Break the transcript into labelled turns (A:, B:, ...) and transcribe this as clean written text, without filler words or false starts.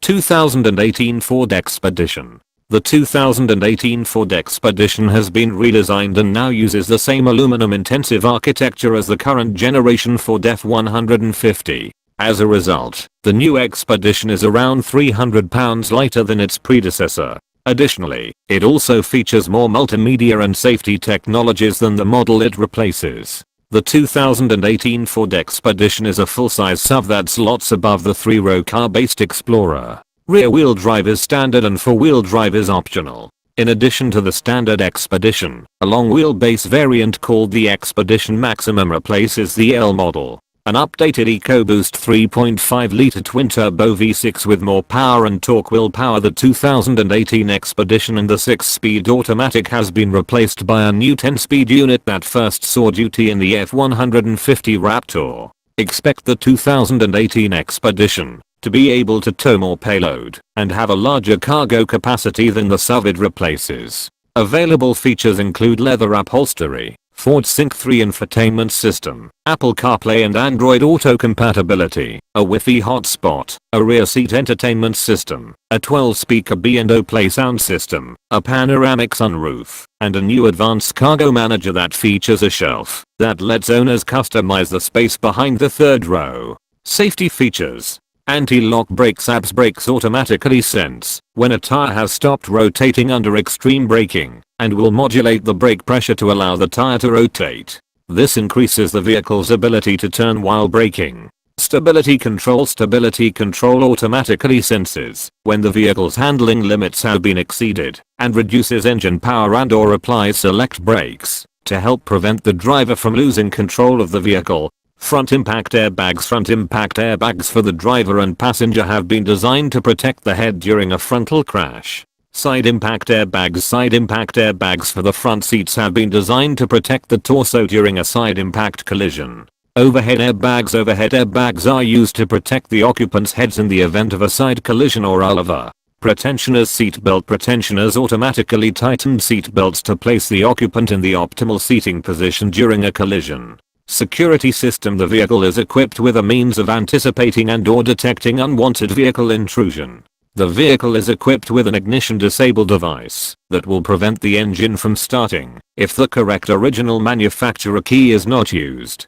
A: 2018 Ford Expedition. The 2018 Ford Expedition has been redesigned and now uses the same aluminum-intensive architecture as the current generation Ford F-150. As a result, the new Expedition is around 300 pounds lighter than its predecessor. Additionally, it also features more multimedia and safety technologies than the model it replaces. The 2018 Ford Expedition is a full-size SUV that slots above the 3-row car-based Explorer. Rear-wheel drive is standard and four-wheel drive is optional. In addition to the standard Expedition, a long-wheelbase variant called the Expedition Maximum replaces the L model. An updated EcoBoost 3.5-litre twin-turbo V6 with more power and torque will power the 2018 Expedition, and the 6-speed automatic has been replaced by a new 10-speed unit that first saw duty in the F-150 Raptor. Expect the 2018 Expedition to be able to tow more payload and have a larger cargo capacity than the SUV it replaces. Available features include leather upholstery, Ford Sync 3 infotainment system, Apple CarPlay and Android Auto compatibility, a Wi-Fi hotspot, a rear seat entertainment system, a 12-speaker B&O Play sound system, a panoramic sunroof, and a new advanced cargo manager that features a shelf that lets owners customize the space behind the third row. Safety features: anti-lock brakes. ABS brakes automatically sense when a tire has stopped rotating under extreme braking and will modulate the brake pressure to allow the tire to rotate. This increases the vehicle's ability to turn while braking. Stability control automatically senses when the vehicle's handling limits have been exceeded and reduces engine power and/or applies select brakes to help prevent the driver from losing control of the vehicle. Front impact airbags. Front impact airbags for the driver and passenger have been designed to protect the head during a frontal crash. Side impact airbags. Side impact airbags for the front seats have been designed to protect the torso during a side impact collision. Overhead airbags. Overhead airbags are used to protect the occupants' heads in the event of a side collision or other. Pretensioners. Seatbelt. Pretensioners automatically tighten seatbelts to place the occupant in the optimal seating position during a collision. Security system. The vehicle is equipped with a means of anticipating and/or detecting unwanted vehicle intrusion. The vehicle is equipped with an ignition disable device that will prevent the engine from starting if the correct original manufacturer key is not used.